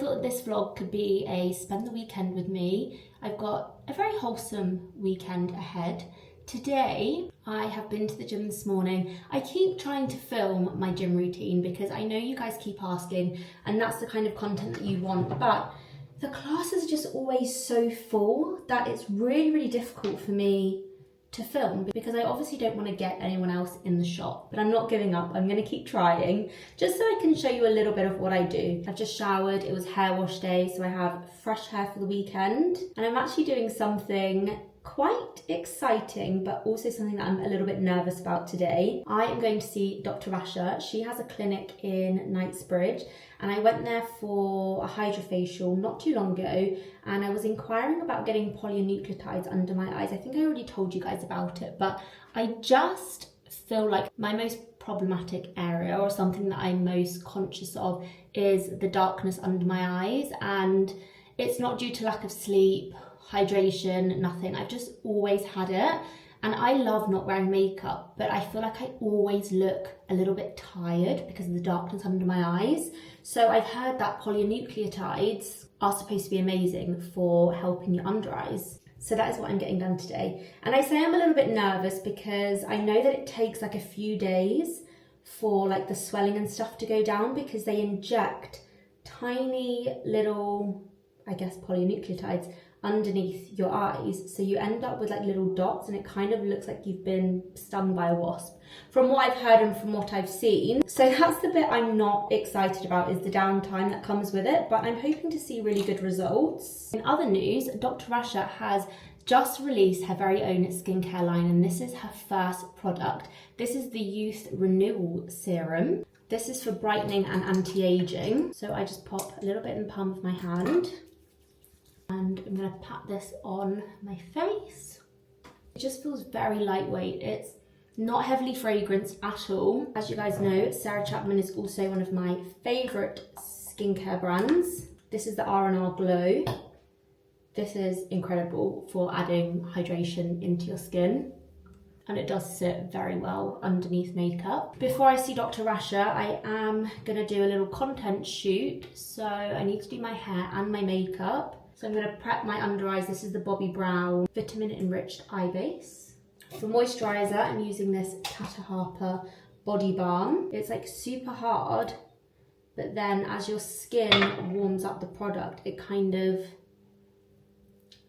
thought this vlog could be a spend the weekend with me. I've got a very wholesome weekend ahead. Today, I have been to the gym this morning. I keep trying to film my gym routine because I know you guys keep asking and that's the kind of content that you want, but the classes are just always so full that it's really difficult for me to film because I obviously don't want to get anyone else in the shot, but I'm not giving up. I'm going to keep trying just so I can show you a little bit of what I do. I've just showered, it was hair wash day, so I have fresh hair for the weekend, and I'm actually doing something quite exciting but also something that I'm a little bit nervous about today. I am going to see Dr. Rasha. She has a clinic in Knightsbridge and I went there for a hydrofacial not too long ago, and I was inquiring about getting polynucleotides under my eyes. I think I already told you guys about it, but I just feel like my most problematic area, or something that I'm most conscious of, is the darkness under my eyes, and it's not due to lack of sleep, hydration, nothing. I've just always had it, and I love not wearing makeup, but I feel like I always look a little bit tired because of the darkness under my eyes. So I've heard that polynucleotides are supposed to be amazing for helping your under eyes. So that is what I'm getting done today. And I say I'm a little bit nervous because I know that it takes like a few days for like the swelling and stuff to go down, because they inject tiny little, I guess, polynucleotides underneath your eyes, so you end up with like little dots and it kind of looks like you've been stung by a wasp, from what I've heard and from what I've seen. So that's the bit I'm not excited about, is the downtime that comes with it, but I'm hoping to see really good results. In other news, Dr. Rasha has just released her very own skincare line, and this is her first product. This is the Youth Renewal Serum. This is for brightening and anti-aging. So I just pop a little bit in the palm of my hand, and I'm going to pat this on my face. It just feels very lightweight. It's not heavily fragranced at all. As you guys know, Sarah Chapman is also one of my favourite skincare brands. This is the R&R Glow. This is incredible for adding hydration into your skin, and it does sit very well underneath makeup. Before I see Dr. Rasha, I am going to do a little content shoot, so I need to do my hair and my makeup. So I'm going to prep my under eyes. This is the Bobbi Brown Vitamin Enriched Eye Base. For moisturiser, I'm using this Tata Harper Body Balm. It's like super hard, but then as your skin warms up the product, it kind of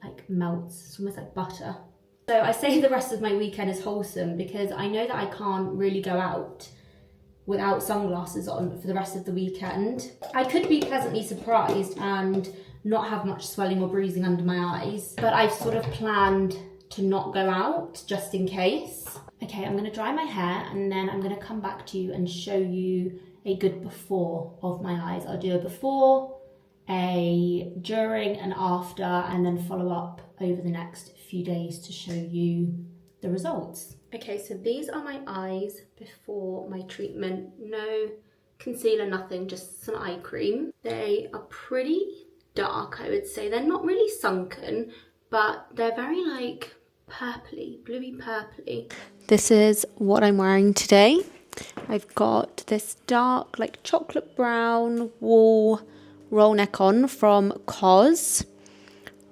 like melts. It's almost like butter. So I say the rest of my weekend is wholesome because I know that I can't really go out without sunglasses on for the rest of the weekend. I could be pleasantly surprised and not have much swelling or bruising under my eyes, but I've sort of planned to not go out just in case. Okay, I'm going to dry my hair and then I'm going to come back to you and show you a good before of my eyes. I'll do a before, a during and after, and then follow up over the next few days to show you the results. Okay, so these are my eyes before my treatment. No concealer, nothing, just some eye cream. They are pretty dark, I would say. They're not really sunken, but they're very like purpley, bluey purpley. This is what I'm wearing today. I've got this dark like chocolate brown wool roll neck on from COS.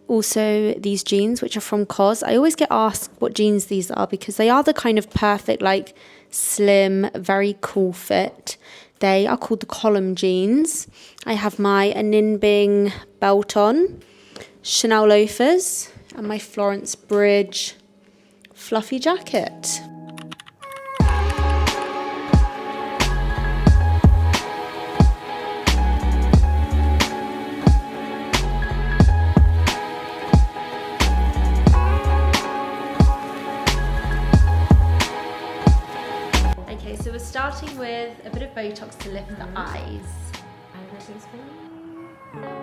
Also these jeans, which are from COS. I always get asked what jeans these are because they are the kind of perfect like slim, very cool fit. They are called the column jeans. I have my Ninbing belt on, Chanel loafers, and my Florence Bridge fluffy jacket. Okay, so we're starting with a bit of Botox to lift the eyes.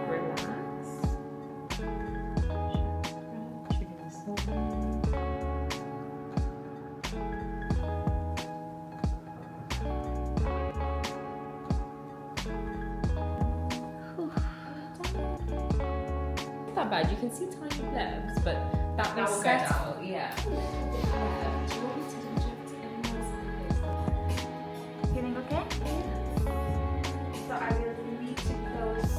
Relax. Not that bad. You can see tiny blebs, but that will go out. Yeah. Feeling okay? So I will need to close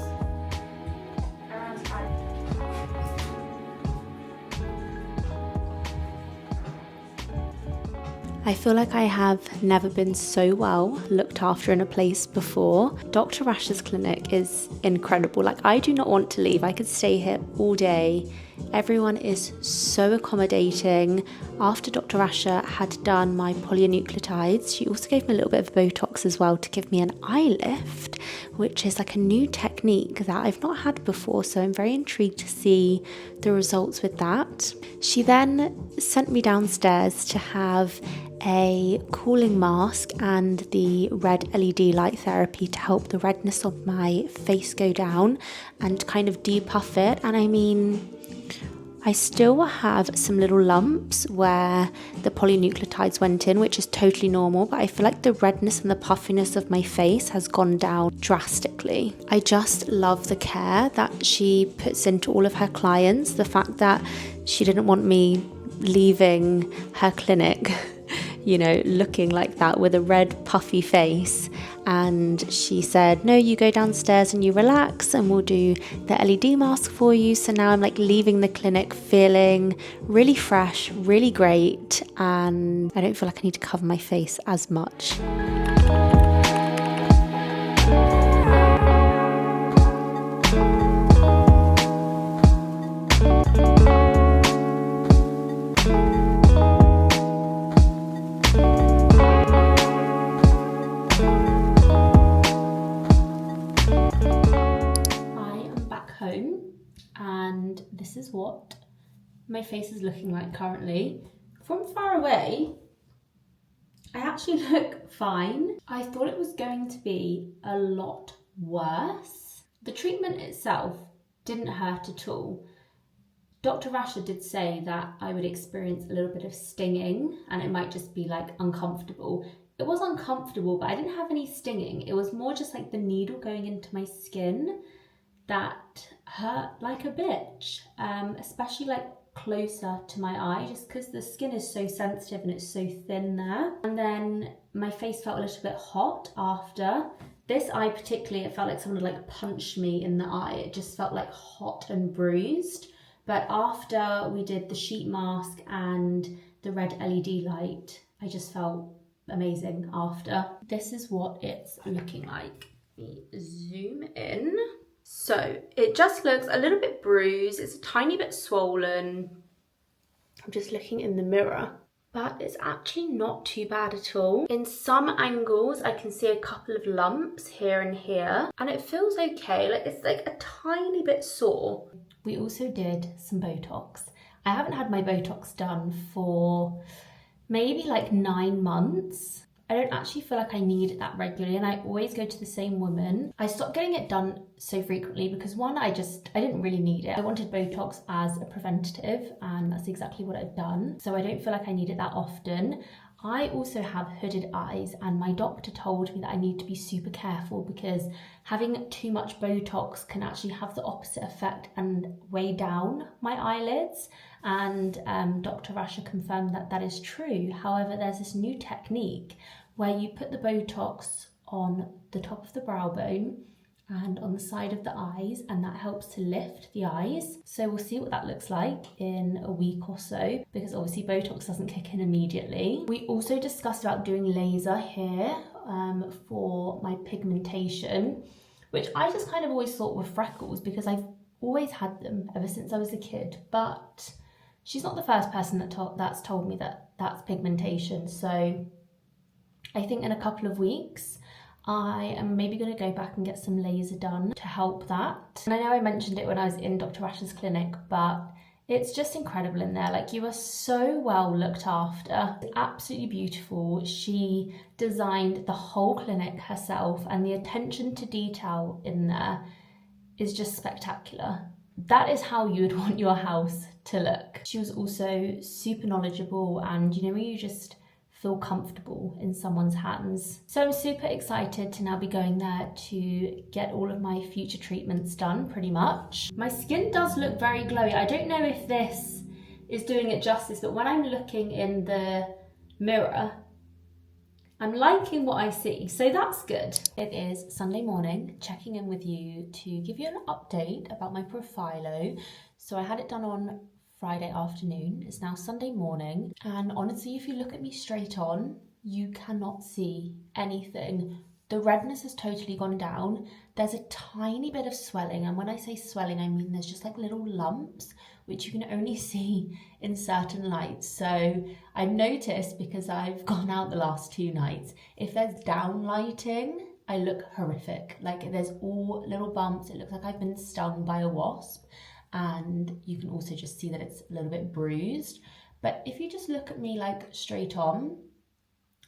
I feel like I have never been so well looked after in a place before. Dr. Rash's clinic is incredible. Like, I do not want to leave. I could stay here all day. Everyone is so accommodating. After Dr. Rasha had done my polynucleotides, she also gave me a little bit of Botox as well to give me an eye lift, which is like a new technique that I've not had before, so I'm very intrigued to see the results with that. She then sent me downstairs to have a cooling mask and the red LED light therapy to help the redness of my face go down and kind of depuff it. And I mean, I still have some little lumps where the polynucleotides went in, which is totally normal, but I feel like the redness and the puffiness of my face has gone down drastically. I just love the care that she puts into all of her clients. The fact that she didn't want me leaving her clinic you know, looking like that with a red puffy face, and she said, no, you go downstairs and you relax and we'll do the LED mask for you. So now I'm like leaving the clinic feeling really fresh, really great, and I don't feel like I need to cover my face as much. And this is what my face is looking like currently. From far away, I actually look fine. I thought it was going to be a lot worse. The treatment itself didn't hurt at all. Dr. Rasha did say that I would experience a little bit of stinging and it might just be like uncomfortable. It was uncomfortable, but I didn't have any stinging. It was more just like the needle going into my skin that hurt like a bitch, especially like closer to my eye, just because the skin is so sensitive and it's so thin there. And then my face felt a little bit hot after. This eye particularly, it felt like someone had like punched me in the eye. It just felt like hot and bruised. But after we did the sheet mask and the red LED light, I just felt amazing after. This is what it's looking like. Let me zoom in. So it just looks a little bit bruised. It's a tiny bit swollen. I'm just looking in the mirror, but it's actually not too bad at all. In some angles, I can see a couple of lumps here and here, and it feels okay. Like it's like a tiny bit sore. We also did some Botox. I haven't had my Botox done for maybe like 9 months. I don't actually feel like I need that regularly, and I always go to the same woman. I stopped getting it done so frequently because one, I didn't really need it. I wanted Botox as a preventative, and that's exactly what I've done. So I don't feel like I need it that often. I also have hooded eyes, and my doctor told me that I need to be super careful because having too much Botox can actually have the opposite effect and weigh down my eyelids. And Dr. Rasha confirmed that that is true. However, there's this new technique where you put the Botox on the top of the brow bone and on the side of the eyes, and that helps to lift the eyes. So we'll see what that looks like in a week or so, because obviously Botox doesn't kick in immediately. We also discussed about doing laser here for my pigmentation, which I just kind of always thought were freckles because I've always had them ever since I was a kid, but she's not the first person that's told me that that's pigmentation. So I think in a couple of weeks, I am maybe going to go back and get some laser done to help that. And I know I mentioned it when I was in Dr. Rasha's clinic, but it's just incredible in there. Like, you are so well looked after. It's absolutely beautiful. She designed the whole clinic herself, and the attention to detail in there is just spectacular. That is how you would want your house to look. She was also super knowledgeable, and you know, when you just feel comfortable in someone's hands. So I'm super excited to now be going there to get all of my future treatments done, pretty much. My skin does look very glowy. I don't know if this is doing it justice, but when I'm looking in the mirror, I'm liking what I see, so that's good. It is Sunday morning, checking in with you to give you an update about my Profilo. So I had it done on Friday afternoon. It's now Sunday morning, and honestly, if you look at me straight on, you cannot see anything. The redness has totally gone down. There's a tiny bit of swelling, and when I say swelling, I mean there's just like little lumps, which you can only see in certain lights. So I've noticed, because I've gone out the last 2 nights, if there's down lighting, I look horrific. Like, there's all little bumps. It looks like I've been stung by a wasp. And you can also just see that it's a little bit bruised. But if you just look at me like straight on,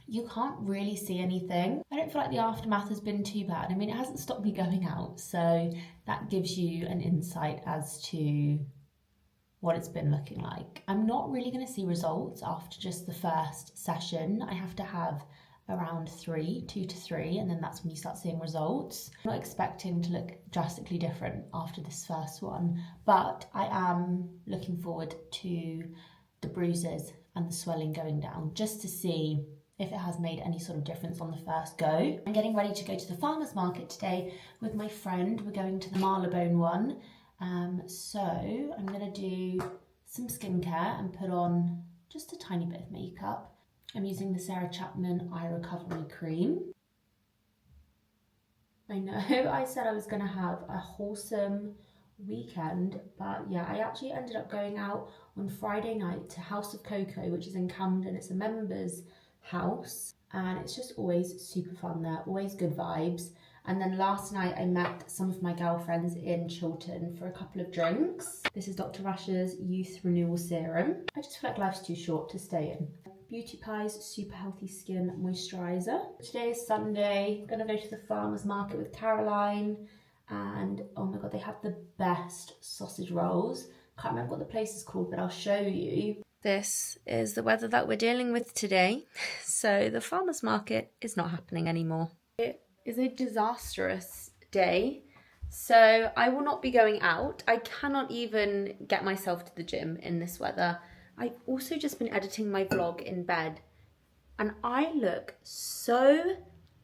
you can't really see anything. I don't feel like the aftermath has been too bad. I mean, it hasn't stopped me going out, so that gives you an insight as to what it's been looking like. I'm not really going to see results after just the first session. I have to have around 2 to 3, and then that's when you start seeing results. I'm not expecting to look drastically different after this first one, but I am looking forward to the bruises and the swelling going down, just to see if it has made any sort of difference on the first go. I'm getting ready to go to the farmer's market today with my friend. We're going to the Marylebone one. So I'm going to do some skincare and put on just a tiny bit of makeup. I'm using the Sarah Chapman Eye Recovery Cream. I know I said I was going to have a wholesome weekend, but yeah, I actually ended up going out on Friday night to House of Cocoa, which is in Camden. It's a members house, and it's just always super fun there, always good vibes. And then last night I met some of my girlfriends in Chiltern for a couple of drinks. This is Dr. Rush's Youth Renewal Serum. I just feel like life's too short to stay in. Beauty Pie's Super Healthy Skin Moisturiser. Today is Sunday. I'm gonna go to the farmer's market with Caroline, and oh my god, they have the best sausage rolls. Can't remember what the place is called, but I'll show you. This is the weather that we're dealing with today. So the farmer's market is not happening anymore. It is a disastrous day. So I will not be going out. I cannot even get myself to the gym in this weather. I've also just been editing my vlog in bed, and I look so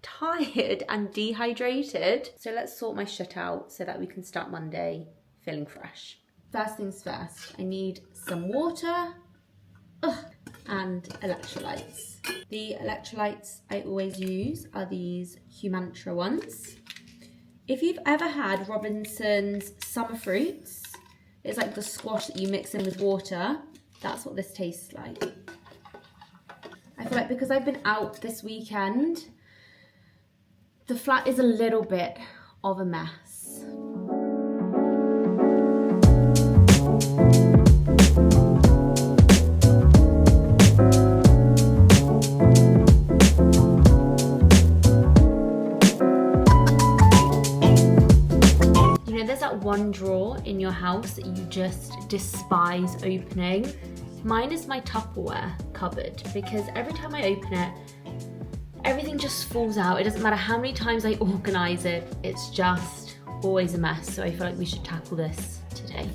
tired and dehydrated. So let's sort my shit out so that we can start Monday feeling fresh. First things first, I need some water. And electrolytes. The electrolytes I always use are these Humantra ones. If you've ever had Robinson's Summer Fruits, it's like the squash that you mix in with water. That's what this tastes like. I feel like because I've been out this weekend, the flat is a little bit of a mess. There's that one drawer in your house that you just despise opening. Mine is my Tupperware cupboard, because every time I open it, everything just falls out. It doesn't matter how many times I organise it, it's just always a mess. So I feel like we should tackle this today.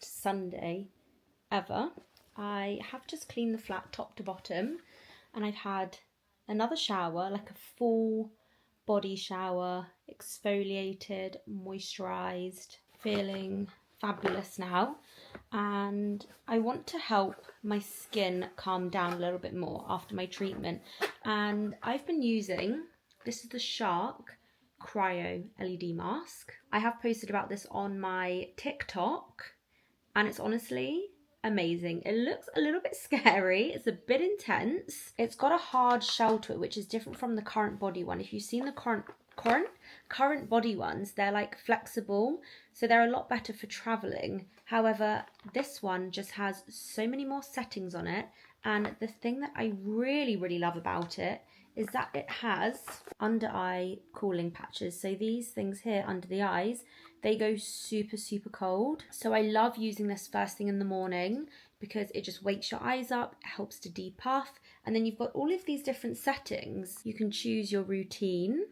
Sunday ever. I have just cleaned the flat top to bottom, and I've had another shower, like a full body shower, exfoliated, moisturized, feeling fabulous now. And I want to help my skin calm down a little bit more after my treatment, and I've been using, this is the Shark Cryo LED mask. I have posted about this on my TikTok, and it's honestly amazing. It looks a little bit scary. It's a bit intense. It's got a hard shell to it, which is different from the current body one. If you've seen the current body ones, they're like flexible, so they're a lot better for traveling. However, this one just has so many more settings on it, and the thing that I really love about it is that it has under eye cooling patches. So these things here under the eyes, they go super cold. So I love using this first thing in the morning because it just wakes your eyes up, it helps to depuff, and then you've got all of these different settings. You can choose your routine,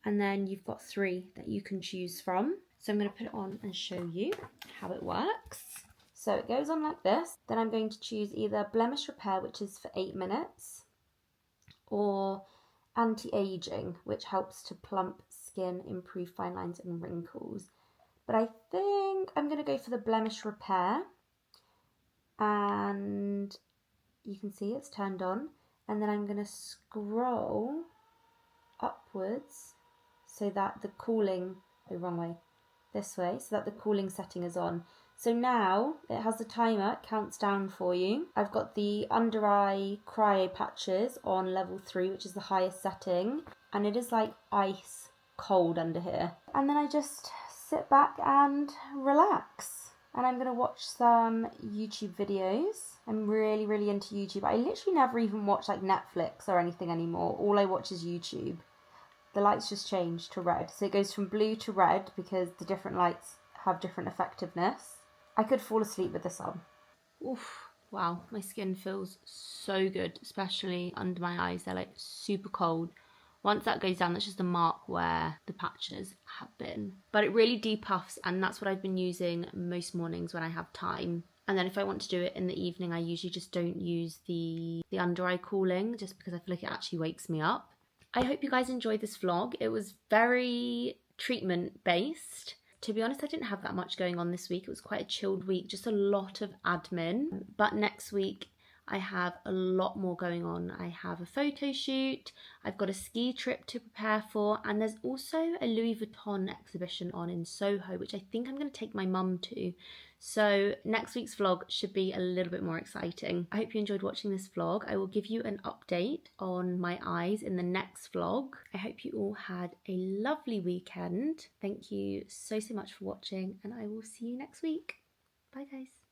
and then you've got 3 that you can choose from. So I'm going to put it on and show you how it works. So it goes on like this. Then I'm going to choose either blemish repair, which is for 8 minutes, or anti-aging, which helps to plump skin, improve fine lines and wrinkles. But I think I'm going to go for the blemish repair, and you can see it's turned on, and then I'm going to scroll upwards so that the cooling, wrong way, this way, so that the cooling setting is on. So now it has a timer, it counts down for you. I've got the under eye cryo patches on level 3, which is the highest setting, and it is like ice cold under here. And then I just sit back and relax. And I'm going to watch some YouTube videos. I'm really into YouTube. I literally never even watch like Netflix or anything anymore. All I watch is YouTube. The lights just change to red. So it goes from blue to red because the different lights have different effectiveness. I could fall asleep with this on. Oof, wow, my skin feels so good, especially under my eyes. They're like super cold. Once that goes down, that's just a mark where the patches have been. But it really depuffs, and that's what I've been using most mornings when I have time. And then if I want to do it in the evening, I usually just don't use the under eye cooling, just because I feel like it actually wakes me up. I hope you guys enjoyed this vlog. It was very treatment based. To be honest, I didn't have that much going on this week. It was quite a chilled week, just a lot of admin. But next week, I have a lot more going on. I have a photo shoot, I've got a ski trip to prepare for, and there's also a Louis Vuitton exhibition on in Soho, which I think I'm going to take my mum to. So next week's vlog should be a little bit more exciting. I hope you enjoyed watching this vlog. I will give you an update on my eyes in the next vlog. I hope you all had a lovely weekend. Thank you so much for watching, and I will see you next week. Bye guys.